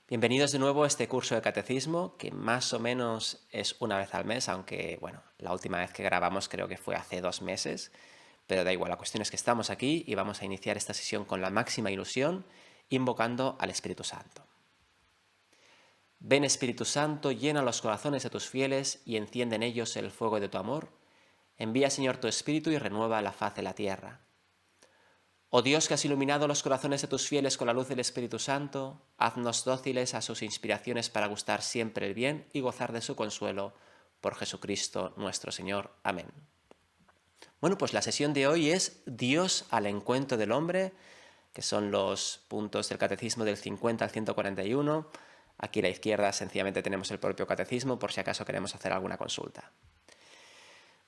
Bienvenidos de nuevo a este curso de catecismo, que más o menos es una vez al mes, aunque, bueno, la última vez que grabamos creo que fue hace 2 meses, pero da igual, la cuestión es que estamos aquí y vamos a iniciar esta sesión con la máxima ilusión, invocando al Espíritu Santo. Ven Espíritu Santo, llena los corazones de tus fieles y enciende en ellos el fuego de tu amor. Envía, Señor, tu Espíritu y renueva la faz de la tierra. Oh Dios, que has iluminado los corazones de tus fieles con la luz del Espíritu Santo, haznos dóciles a sus inspiraciones para gustar siempre el bien y gozar de su consuelo. Por Jesucristo nuestro Señor. Amén. Bueno, pues la sesión de hoy es Dios al encuentro del hombre, que son los puntos del catecismo del 50 al 141. Aquí a la izquierda sencillamente tenemos el propio catecismo por si acaso queremos hacer alguna consulta.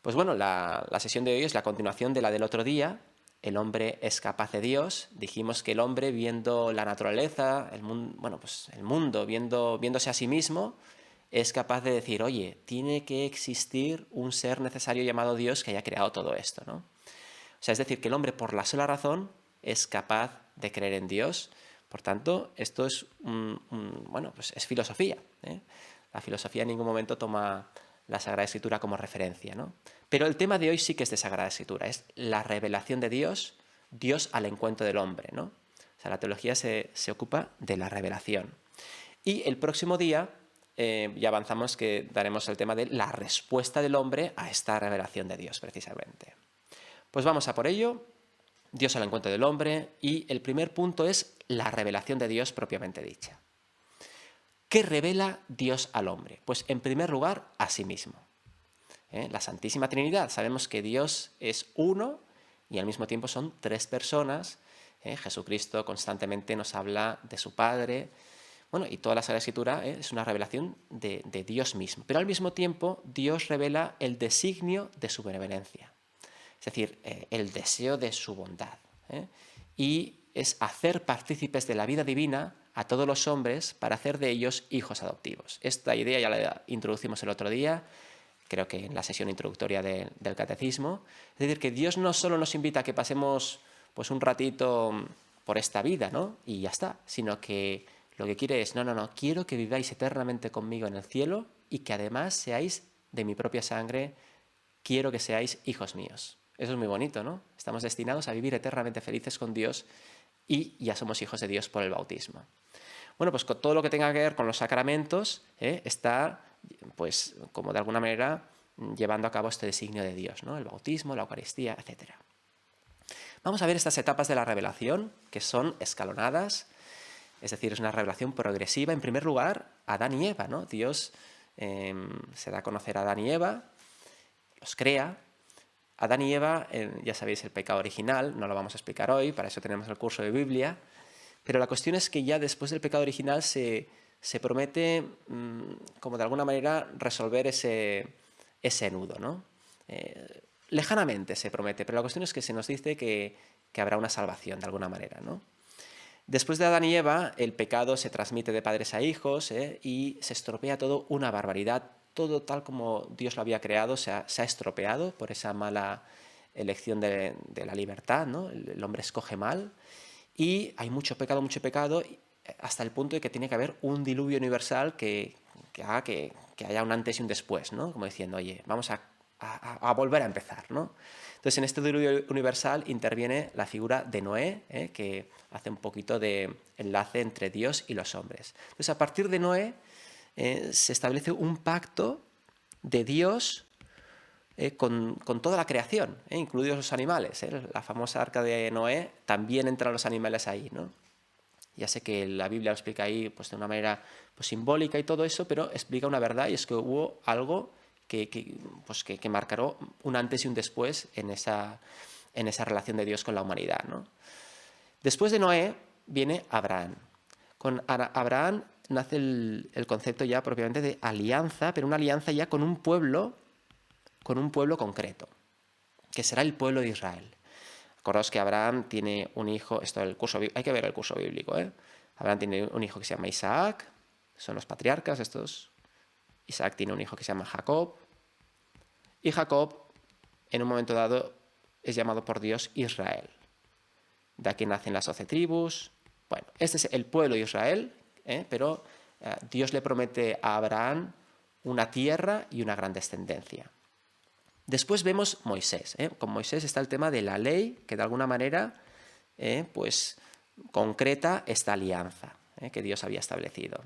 Pues bueno, la sesión de hoy es la continuación de la del otro día. El hombre es capaz de Dios. Dijimos que el hombre, viendo la naturaleza, el mundo, viéndose a sí mismo, es capaz de decir, oye, tiene que existir un ser necesario llamado Dios que haya creado todo esto, ¿no? O sea, es decir, que el hombre por la sola razón es capaz de creer en Dios. Por tanto, esto es, pues es filosofía, ¿eh? La filosofía en ningún momento toma la Sagrada Escritura como referencia, ¿no? Pero el tema de hoy sí que es de Sagrada Escritura, es la revelación de Dios, Dios al encuentro del hombre, ¿no? O sea, la teología se ocupa de la revelación. Y el próximo día ya avanzamos que daremos el tema de la respuesta del hombre a esta revelación de Dios, precisamente. Pues vamos a por ello, Dios al encuentro del hombre, y el primer punto es la revelación de Dios propiamente dicha. ¿Qué revela Dios al hombre? Pues en primer lugar, a sí mismo. La Santísima Trinidad. Sabemos que Dios es uno y al mismo tiempo son tres personas. Jesucristo constantemente nos habla de su Padre. Bueno, y toda la Sagrada Escritura es una revelación de Dios mismo. Pero al mismo tiempo, Dios revela el designio de su benevolencia. Es decir, el deseo de su bondad. Y es hacer partícipes de la vida divina a todos los hombres para hacer de ellos hijos adoptivos. Esta idea ya la introducimos el otro día, creo que en la sesión introductoria del catecismo. Es decir, que Dios no solo nos invita a que pasemos pues un ratito por esta vida, ¿no? Y ya está, sino que lo que quiere es, no, quiero que viváis eternamente conmigo en el cielo y que además seáis de mi propia sangre, quiero que seáis hijos míos. Eso es muy bonito, ¿no? Estamos destinados a vivir eternamente felices con Dios y ya somos hijos de Dios por el bautismo. Bueno, pues con todo lo que tenga que ver con los sacramentos, está, pues, como de alguna manera, llevando a cabo este designio de Dios, ¿no? El bautismo, la Eucaristía, etc. Vamos a ver estas etapas de la revelación, que son escalonadas, es decir, es una revelación progresiva. En primer lugar, Adán y Eva, ¿no? Dios se da a conocer a Adán y Eva, los crea. Adán y Eva, ya sabéis, el pecado original, no lo vamos a explicar hoy, para eso tenemos el curso de Biblia, pero la cuestión es que ya después del pecado original se promete, como de alguna manera, resolver ese nudo, ¿no? Lejanamente se promete, pero la cuestión es que se nos dice que habrá una salvación, de alguna manera, ¿no? Después de Adán y Eva, el pecado se transmite de padres a hijos y se estropea todo una barbaridad. Todo tal como Dios lo había creado se ha estropeado por esa mala elección de la libertad, ¿no? El hombre escoge mal y hay mucho pecado, hasta el punto de que tiene que haber un diluvio universal que haga que haya un antes y un después, ¿no? Como diciendo, oye, vamos a volver a empezar, ¿no? Entonces, en este diluvio universal interviene la figura de Noé, que hace un poquito de enlace entre Dios y los hombres. Entonces, a partir de Noé se establece un pacto de Dios con toda la creación, incluidos los animales. La famosa arca de Noé, también entran los animales ahí, ¿no? Ya sé que la Biblia lo explica ahí pues, de una manera pues, simbólica y todo eso, pero explica una verdad y es que hubo algo que marcará un antes y un después en esa relación de Dios con la humanidad, ¿no? Después de Noé viene Abraham. Con Abraham nace el concepto ya propiamente de alianza, pero una alianza ya con un pueblo concreto, que será el pueblo de Israel. Acordaos que Abraham tiene un hijo, hay que ver el curso bíblico, Abraham tiene un hijo que se llama Isaac, son los patriarcas estos. Isaac tiene un hijo que se llama Jacob, y Jacob, en un momento dado, es llamado por Dios Israel. De aquí nacen las 12 tribus. Bueno, este es el pueblo de Israel, pero Dios le promete a Abraham una tierra y una gran descendencia. Después vemos Moisés. Con Moisés está el tema de la ley, que de alguna manera pues concreta esta alianza que Dios había establecido.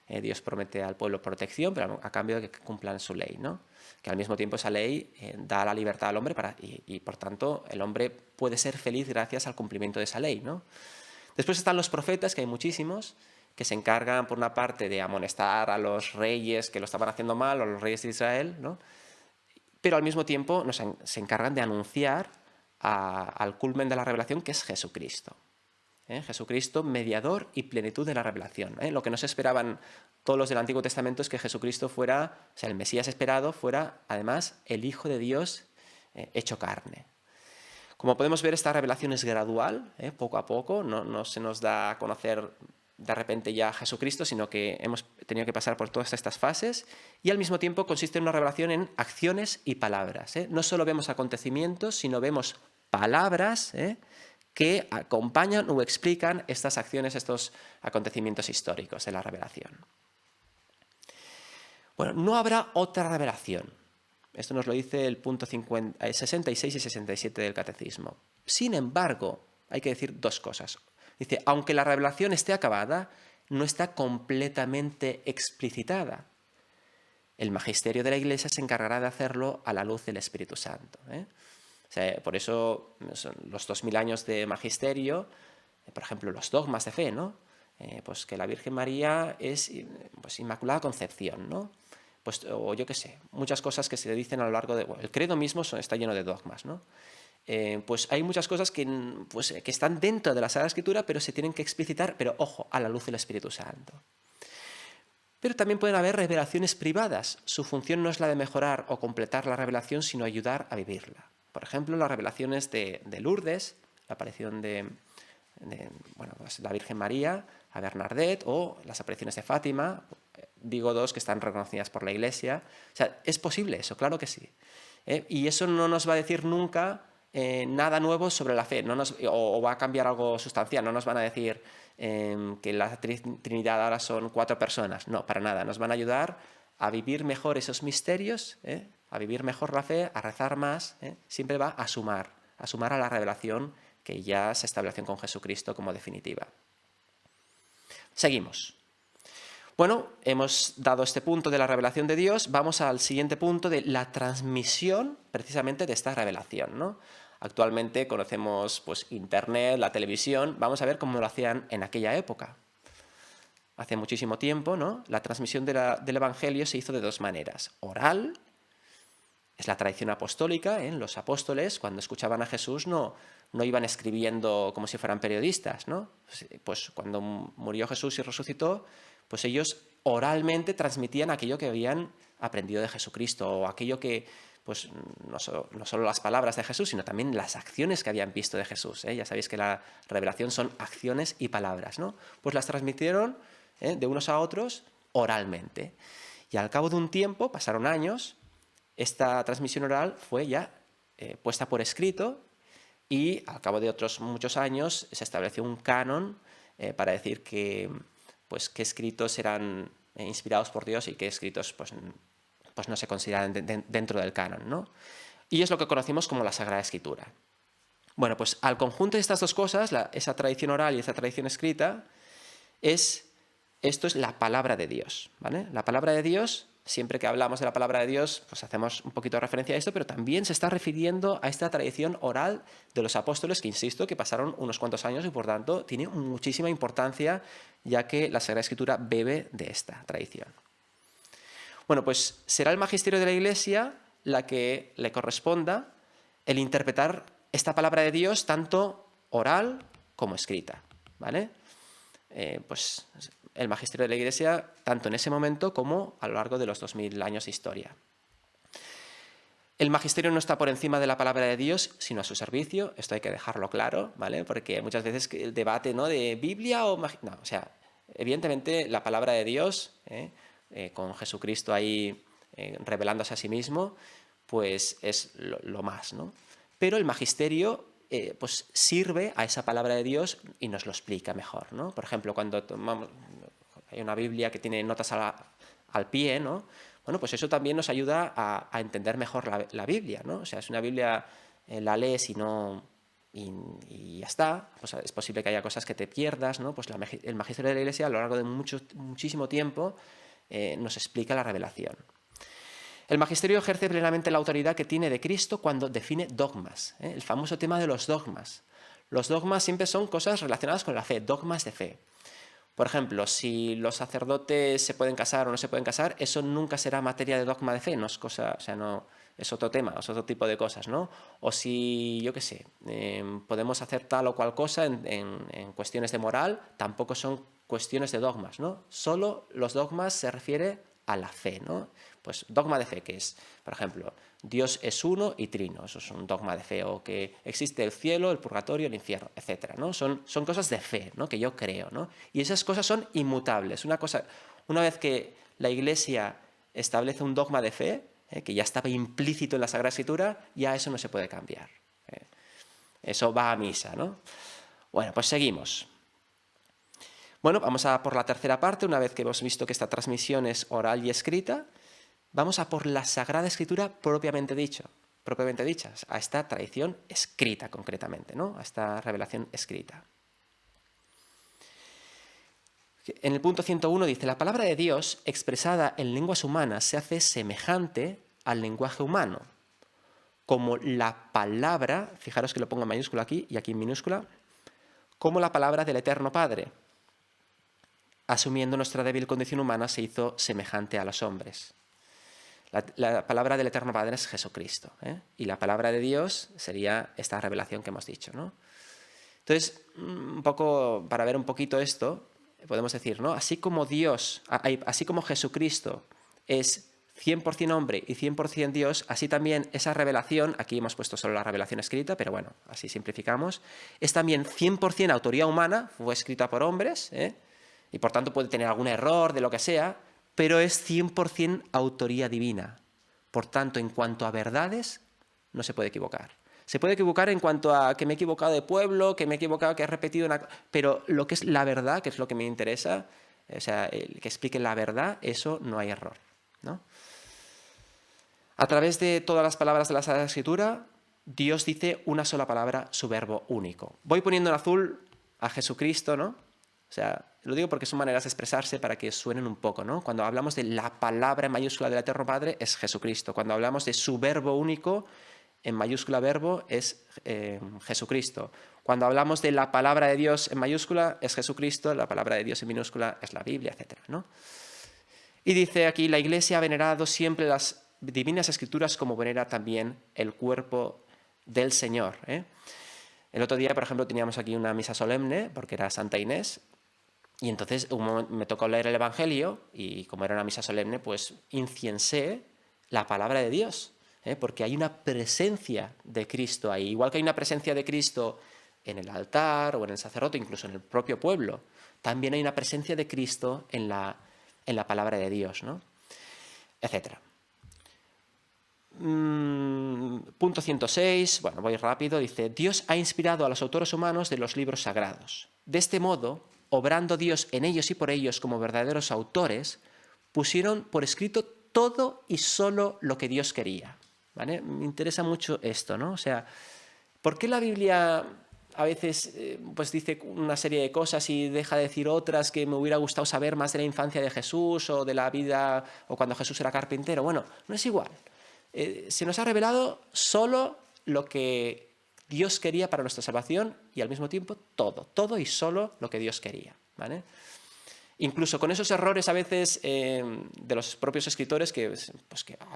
Dios promete al pueblo protección, pero a cambio de que cumplan su ley, ¿no? Que al mismo tiempo esa ley da la libertad al hombre y por tanto el hombre puede ser feliz gracias al cumplimiento de esa ley, ¿no? Después están los profetas, que hay muchísimos, que se encargan por una parte de amonestar a los reyes que lo estaban haciendo mal, o a los reyes de Israel, ¿no? Pero al mismo tiempo se encargan de anunciar al culmen de la revelación, que es Jesucristo. Jesucristo, mediador y plenitud de la revelación. Lo que no se esperaban todos los del Antiguo Testamento es que Jesucristo fuera, o sea, el Mesías esperado, fuera además el Hijo de Dios hecho carne. Como podemos ver, esta revelación es gradual, poco a poco, no se nos da a conocer de repente ya a Jesucristo, sino que hemos tenido que pasar por todas estas fases, y al mismo tiempo consiste en una revelación en acciones y palabras. No solo vemos acontecimientos, sino vemos palabras que acompañan o explican estas acciones, estos acontecimientos históricos de la revelación. Bueno, no habrá otra revelación. Esto nos lo dice el punto 66 y 67 del Catecismo. Sin embargo, hay que decir dos cosas. Dice, aunque la revelación esté acabada, no está completamente explicitada. El magisterio de la Iglesia se encargará de hacerlo a la luz del Espíritu Santo. O sea, por eso los 2000 años de magisterio, por ejemplo, los dogmas de fe, ¿no? Pues que la Virgen María es pues, Inmaculada Concepción, ¿no? Pues, o yo qué sé, muchas cosas que se dicen a lo largo de... Bueno, el credo mismo está lleno de dogmas, ¿no? Pues hay muchas cosas que están dentro de la Sagrada Escritura, pero se tienen que explicitar, pero ojo, a la luz del Espíritu Santo. Pero también pueden haber revelaciones privadas. Su función no es la de mejorar o completar la revelación, sino ayudar a vivirla. Por ejemplo, las revelaciones de Lourdes, la aparición de pues la Virgen María a Bernadette, o las apariciones de Fátima, digo dos que están reconocidas por la Iglesia. O sea, es posible eso, claro que sí. Y eso no nos va a decir nunca nada nuevo sobre la fe, o va a cambiar algo sustancial. No nos van a decir que la Trinidad ahora son 4 personas. No, para nada. Nos van a ayudar a vivir mejor esos misterios, a vivir mejor la fe, a rezar más. Siempre va a sumar a la revelación que ya se estableció con Jesucristo como definitiva. Seguimos. Bueno, hemos dado este punto de la revelación de Dios, vamos al siguiente punto de la transmisión precisamente de esta revelación, ¿no? Actualmente conocemos pues, Internet, la televisión, vamos a ver cómo lo hacían en aquella época. Hace muchísimo tiempo, ¿no? La transmisión del Evangelio se hizo de dos maneras. Oral, es la tradición apostólica, los apóstoles cuando escuchaban a Jesús no iban escribiendo como si fueran periodistas, ¿no? Pues cuando murió Jesús y resucitó, pues ellos oralmente transmitían aquello que habían aprendido de Jesucristo, o aquello que, pues no solo las palabras de Jesús, sino también las acciones que habían visto de Jesús. Ya sabéis que la revelación son acciones y palabras, ¿no? Pues las transmitieron de unos a otros oralmente. Y al cabo de un tiempo, pasaron años, esta transmisión oral fue ya puesta por escrito, y al cabo de otros muchos años se estableció un canon para decir que qué escritos eran inspirados por Dios y qué escritos pues no se consideran dentro del canon, ¿no? Y es lo que conocemos como la Sagrada Escritura. Bueno, pues al conjunto de estas dos cosas, esa tradición oral y esa tradición escrita, esto es la palabra de Dios, ¿vale? La palabra de Dios, siempre que hablamos de la palabra de Dios, pues hacemos un poquito de referencia a esto, pero también se está refiriendo a esta tradición oral de los apóstoles, que insisto, que pasaron unos cuantos años y por tanto tiene muchísima importancia, ya que la Sagrada Escritura bebe de esta tradición. Bueno, pues será el magisterio de la Iglesia la que le corresponda el interpretar esta palabra de Dios tanto oral como escrita, ¿vale? Pues el magisterio de la Iglesia tanto en ese momento como a lo largo de los 2000 años de historia. El magisterio no está por encima de la palabra de Dios, sino a su servicio. Esto hay que dejarlo claro, ¿vale? Porque muchas veces el debate, ¿no?, de Biblia o... No, o sea, evidentemente la palabra de Dios, con Jesucristo ahí revelándose a sí mismo, pues es lo más, ¿no? Pero el magisterio pues sirve a esa palabra de Dios y nos lo explica mejor, ¿no? Por ejemplo, cuando hay una Biblia que tiene notas al pie, ¿no? Bueno, pues eso también nos ayuda a entender mejor la Biblia, ¿no? O sea, es una Biblia, la lees y ya está. Pues es posible que haya cosas que te pierdas, ¿no? Pues el magisterio de la Iglesia a lo largo de muchísimo tiempo nos explica la revelación. El magisterio ejerce plenamente la autoridad que tiene de Cristo cuando define dogmas, ¿eh? El famoso tema de los dogmas. Los dogmas siempre son cosas relacionadas con la fe, dogmas de fe. Por ejemplo, si los sacerdotes se pueden casar o no se pueden casar, eso nunca será materia de dogma de fe, no es cosa, o sea, no, es otro tema, es otro tipo de cosas, ¿no? O si, yo qué sé, podemos hacer tal o cual cosa en cuestiones de moral, tampoco son cuestiones de dogmas, ¿no? Solo los dogmas se refiere a la fe, ¿no? Pues dogma de fe, que es, por ejemplo, Dios es uno y trino, eso es un dogma de fe, o que existe el cielo, el purgatorio, el infierno, etcétera, ¿no? Son cosas de fe, ¿no? Que yo creo, ¿no? Y esas cosas son inmutables. Una vez que la Iglesia establece un dogma de fe, que ya estaba implícito en la Sagrada Escritura, ya eso no se puede cambiar. Eso va a misa, ¿no? Bueno, pues seguimos. Bueno, vamos a por la tercera parte. Una vez que hemos visto que esta transmisión es oral y escrita, vamos a por la Sagrada Escritura propiamente dicha, a esta tradición escrita concretamente, ¿no? A esta revelación escrita. En el punto 101 dice, la palabra de Dios expresada en lenguas humanas se hace semejante al lenguaje humano, como la palabra, fijaros que lo pongo en mayúscula aquí y aquí en minúscula, como la palabra del Eterno Padre. Asumiendo nuestra débil condición humana, se hizo semejante a los hombres. La palabra del Eterno Padre es Jesucristo, ¿eh? Y la palabra de Dios sería esta revelación que hemos dicho, ¿no? Entonces, un poco, para ver un poquito esto, podemos decir, ¿no? Así como Jesucristo es 100% hombre y 100% Dios, así también esa revelación, aquí hemos puesto solo la revelación escrita, pero bueno, así simplificamos, es también 100% autoría humana, fue escrita por hombres, y por tanto puede tener algún error de lo que sea, pero es 100% autoría divina. Por tanto, en cuanto a verdades, no se puede equivocar. Se puede equivocar en cuanto a que me he equivocado de pueblo, que me he equivocado, que he repetido una... Pero lo que es la verdad, que es lo que me interesa, o sea, el que explique la verdad, eso no hay error, ¿no? A través de todas las palabras de la Sagrada Escritura, Dios dice una sola palabra, su verbo único. Voy poniendo en azul a Jesucristo, ¿no? O sea, lo digo porque son maneras de expresarse para que suenen un poco, ¿no? Cuando hablamos de la palabra en mayúscula del Eterno Padre, es Jesucristo. Cuando hablamos de su verbo único, en mayúscula verbo, es Jesucristo. Cuando hablamos de la palabra de Dios en mayúscula, es Jesucristo. La palabra de Dios en minúscula es la Biblia, etc., ¿no? Y dice aquí, la Iglesia ha venerado siempre las divinas escrituras como venera también el cuerpo del Señor, ¿eh? El otro día, por ejemplo, teníamos aquí una misa solemne, porque era Santa Inés, y entonces me tocó leer el Evangelio, y como era una misa solemne, pues incensé la palabra de Dios, porque hay una presencia de Cristo ahí. Igual que hay una presencia de Cristo en el altar o en el sacerdote, incluso en el propio pueblo, también hay una presencia de Cristo en la palabra de Dios, ¿no? Etcétera. Punto 106, bueno, voy rápido, dice, Dios ha inspirado a los autores humanos de los libros sagrados. De este modo, obrando Dios en ellos y por ellos como verdaderos autores, pusieron por escrito todo y solo lo que Dios quería, ¿vale? Me interesa mucho esto, ¿no? O sea, ¿por qué la Biblia a veces pues dice una serie de cosas y deja de decir otras que me hubiera gustado saber más de la infancia de Jesús o de la vida o cuando Jesús era carpintero? Bueno, no es igual. Se nos ha revelado solo lo que Dios quería para nuestra salvación y al mismo tiempo todo y solo lo que Dios quería, ¿vale? Incluso con esos errores a veces de los propios escritores, que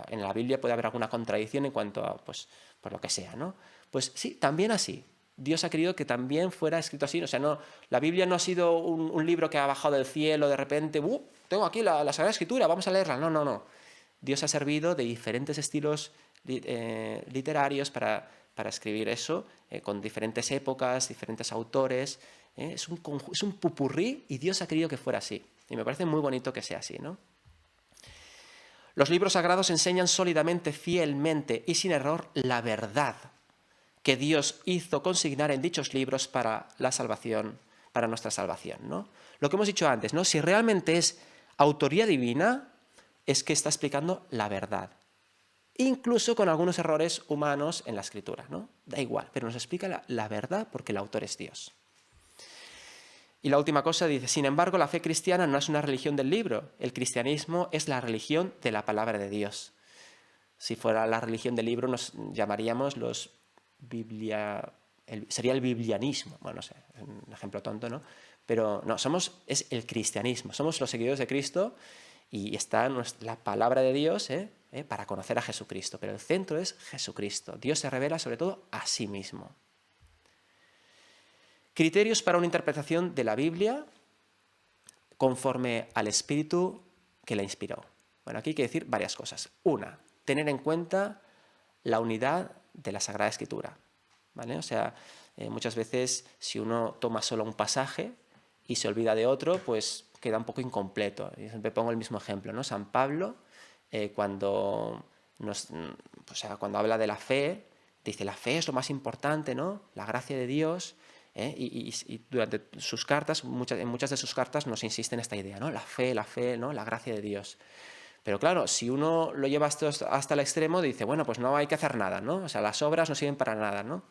en la Biblia puede haber alguna contradicción en cuanto a, pues, por lo que sea, ¿no? Pues sí, también así. Dios ha querido que también fuera escrito así. O sea, no, la Biblia no ha sido un libro que ha bajado del cielo de repente, tengo aquí la Sagrada Escritura, vamos a leerla. No. Dios ha servido de diferentes estilos literarios para escribir eso, con diferentes épocas, diferentes autores. Es un pupurrí y Dios ha querido que fuera así. Y me parece muy bonito que sea así, ¿no? Los libros sagrados enseñan sólidamente, fielmente y sin error la verdad que Dios hizo consignar en dichos libros para la salvación, para nuestra salvación, ¿no? Lo que hemos dicho antes, ¿no? Si realmente es autoría divina, es que está explicando la verdad. Incluso con algunos errores humanos en la escritura, ¿no? Da igual, pero nos explica la verdad porque el autor es Dios. Y la última cosa dice, sin embargo, la fe cristiana no es una religión del libro. El cristianismo es la religión de la palabra de Dios. Si fuera la religión del libro, nos llamaríamos los sería el biblianismo. Bueno, no sé, es un ejemplo tonto, ¿no? Pero no, es el cristianismo. Somos los seguidores de Cristo y está la palabra de Dios para conocer a Jesucristo. Pero el centro es Jesucristo. Dios se revela sobre todo a sí mismo. Criterios para una interpretación de la Biblia conforme al espíritu que la inspiró. Bueno, aquí hay que decir varias cosas. Una, tener en cuenta la unidad de la Sagrada Escritura, ¿vale? O sea, muchas veces si uno toma solo un pasaje y se olvida de otro, pues queda un poco incompleto. Yo siempre pongo el mismo ejemplo, ¿no? San Pablo, cuando habla de la fe, dice, la fe es lo más importante, ¿no? La gracia de Dios. Y durante sus cartas, en muchas de sus cartas nos insiste en esta idea, ¿no? La fe, ¿no? La gracia de Dios. Pero claro, si uno lo lleva hasta el extremo, dice, bueno, pues no hay que hacer nada, ¿no? O sea, las obras no sirven para nada, ¿no?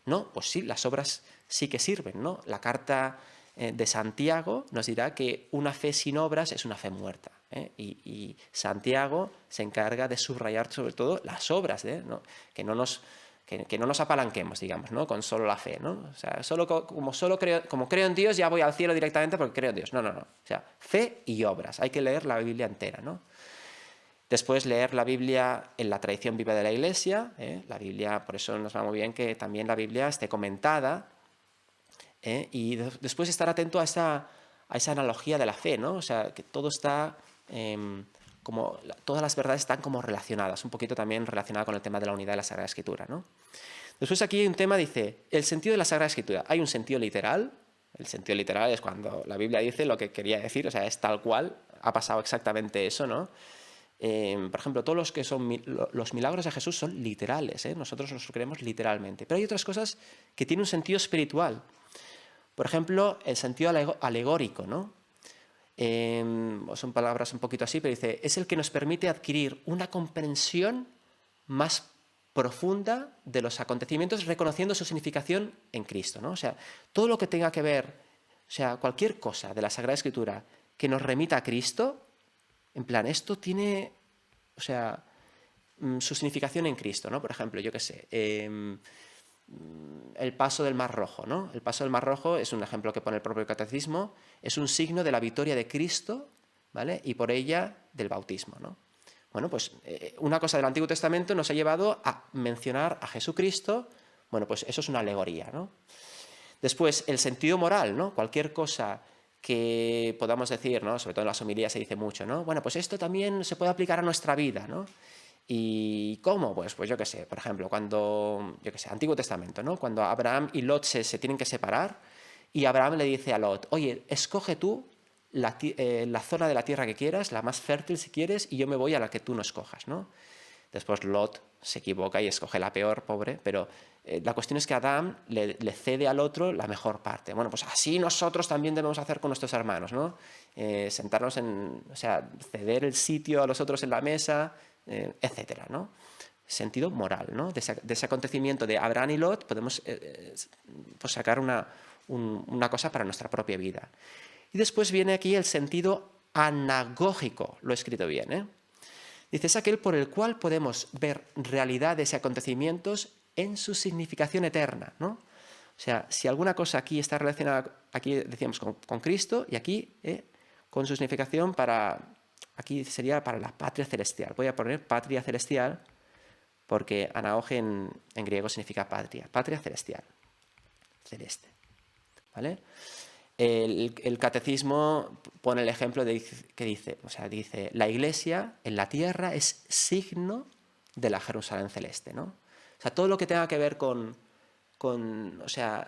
No, pues sí, las obras sí que sirven, ¿no? La carta de Santiago nos dirá que una fe sin obras es una fe muerta, ¿eh? Y Santiago se encarga de subrayar sobre todo las obras, ¿no? Que no nos apalanquemos, digamos, ¿no? Con solo la fe, ¿no? O sea, como creo en Dios, ya voy al cielo directamente porque creo en Dios. No. O sea, fe y obras. Hay que leer la Biblia entera, ¿no? Después leer la Biblia en la tradición viva de la Iglesia. La Biblia, por eso nos va muy bien que también la Biblia esté comentada. Y después estar atento a esa analogía de la fe, ¿no? O sea, que todo está... todas las verdades están como relacionadas, un poquito también relacionada con el tema de la unidad de la Sagrada Escritura, ¿no? Después aquí hay un tema, dice, el sentido de la Sagrada Escritura. Hay un sentido literal. El sentido literal es cuando la Biblia dice lo que quería decir, o sea, es tal cual, ha pasado exactamente eso, ¿no? Por ejemplo, todos los que son los milagros de Jesús son literales, nosotros los creemos literalmente. Pero hay otras cosas que tienen un sentido espiritual. Por ejemplo, el sentido alegórico, ¿no? Son palabras un poquito así, pero dice, es el que nos permite adquirir una comprensión más profunda de los acontecimientos, reconociendo su significación en Cristo, ¿no? O sea, todo lo que tenga que ver, o sea, cualquier cosa de la Sagrada Escritura que nos remita a Cristo, en plan, esto tiene, o sea, su significación en Cristo, ¿no? Por ejemplo, yo qué sé, el paso del Mar Rojo, ¿no? El paso del Mar Rojo es un ejemplo que pone el propio Catecismo, es un signo de la victoria de Cristo, ¿vale? Y por ella del bautismo, ¿no? Bueno, pues una cosa del Antiguo Testamento nos ha llevado a mencionar a Jesucristo, bueno, pues eso es una alegoría, ¿no? Después, el sentido moral, ¿no? Cualquier cosa que podamos decir, ¿no? Sobre todo en las homilías se dice mucho, ¿no? Bueno, pues esto también se puede aplicar a nuestra vida, ¿no? ¿Y cómo? Pues yo qué sé, por ejemplo, Antiguo Testamento, ¿no? Cuando Abraham y Lot se tienen que separar y Abraham le dice a Lot, oye, escoge tú la zona de la tierra que quieras, la más fértil si quieres, y yo me voy a la que tú no escojas, ¿no? Después Lot se equivoca y escoge la peor, pobre, pero la cuestión es que Adán le cede al otro la mejor parte. Bueno, pues así nosotros también debemos hacer con nuestros hermanos, ¿no? Sentarnos o sea, ceder el sitio a los otros en la mesa, etcétera, ¿no? Sentido moral, ¿no? De ese acontecimiento de Abraham y Lot podemos pues sacar una cosa para nuestra propia vida. Y después viene aquí el sentido anagógico, lo he escrito bien, ¿eh? Dice, es aquel por el cual podemos ver realidades y acontecimientos en su significación eterna, ¿no? O sea, si alguna cosa aquí está relacionada, aquí decíamos con Cristo, y aquí con su significación aquí sería para la patria celestial. Voy a poner patria celestial porque anagoge en griego significa patria celestial, celeste, ¿vale? El catecismo pone el ejemplo que dice, la Iglesia en la tierra es signo de la Jerusalén celeste, ¿no? O sea, todo lo que tenga que ver con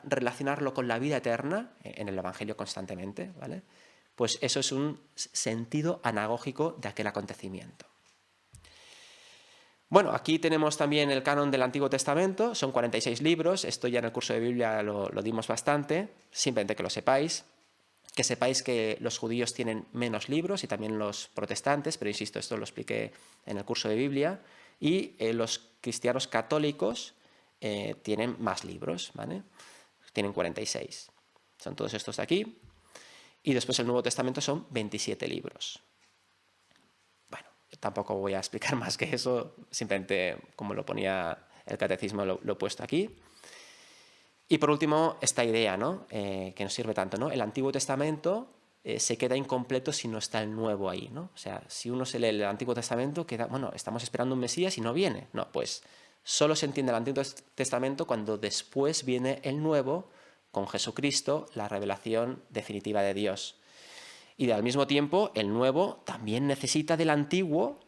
relacionarlo con la vida eterna, en el Evangelio constantemente, ¿vale? Pues eso es un sentido anagógico de aquel acontecimiento. Bueno, aquí tenemos también el canon del Antiguo Testamento, son 46 libros, esto ya en el curso de Biblia lo dimos bastante, simplemente que lo sepáis. Que sepáis que los judíos tienen menos libros y también los protestantes, pero insisto, esto lo expliqué en el curso de Biblia, y los cristianos católicos tienen más libros, ¿vale? Tienen 46. Son todos estos de aquí. Y después el Nuevo Testamento son 27 libros. Bueno, tampoco voy a explicar más que eso, simplemente como lo ponía el catecismo lo he puesto aquí. Y por último, esta idea, ¿no? Que nos sirve tanto, ¿no? El Antiguo Testamento se queda incompleto si no está el Nuevo ahí, ¿no? O sea, si uno se lee el Antiguo Testamento, queda, bueno, estamos esperando un Mesías y no viene. No, pues solo se entiende el Antiguo Testamento cuando después viene el Nuevo, con Jesucristo, la revelación definitiva de Dios. Y al mismo tiempo, el Nuevo también necesita del Antiguo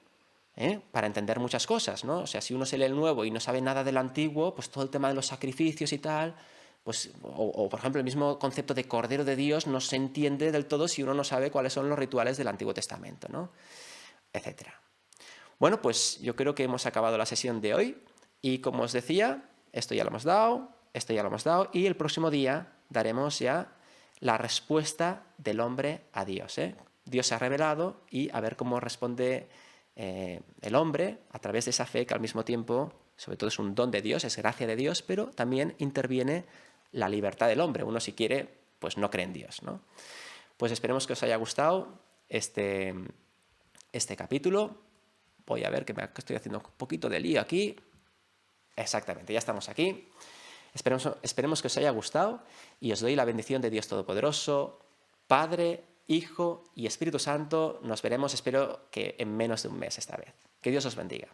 para entender muchas cosas, ¿no? O sea, si uno se lee el Nuevo y no sabe nada del Antiguo, pues todo el tema de los sacrificios y tal, pues, o por ejemplo el mismo concepto de Cordero de Dios no se entiende del todo si uno no sabe cuáles son los rituales del Antiguo Testamento, ¿no? Etcétera. Bueno, pues yo creo que hemos acabado la sesión de hoy y como os decía, esto ya lo hemos dado, esto ya lo hemos dado y el próximo día daremos ya la respuesta del hombre a Dios. Dios se ha revelado y a ver cómo responde el hombre a través de esa fe que al mismo tiempo, sobre todo es un don de Dios, es gracia de Dios, pero también interviene la libertad del hombre. Uno si quiere, pues no cree en Dios, ¿no? Pues esperemos que os haya gustado este capítulo. Voy a ver que estoy haciendo un poquito de lío aquí. Exactamente, ya estamos aquí. Esperemos que os haya gustado y os doy la bendición de Dios Todopoderoso, Padre, Hijo y Espíritu Santo. Nos veremos, espero que en menos de un mes esta vez. Que Dios os bendiga.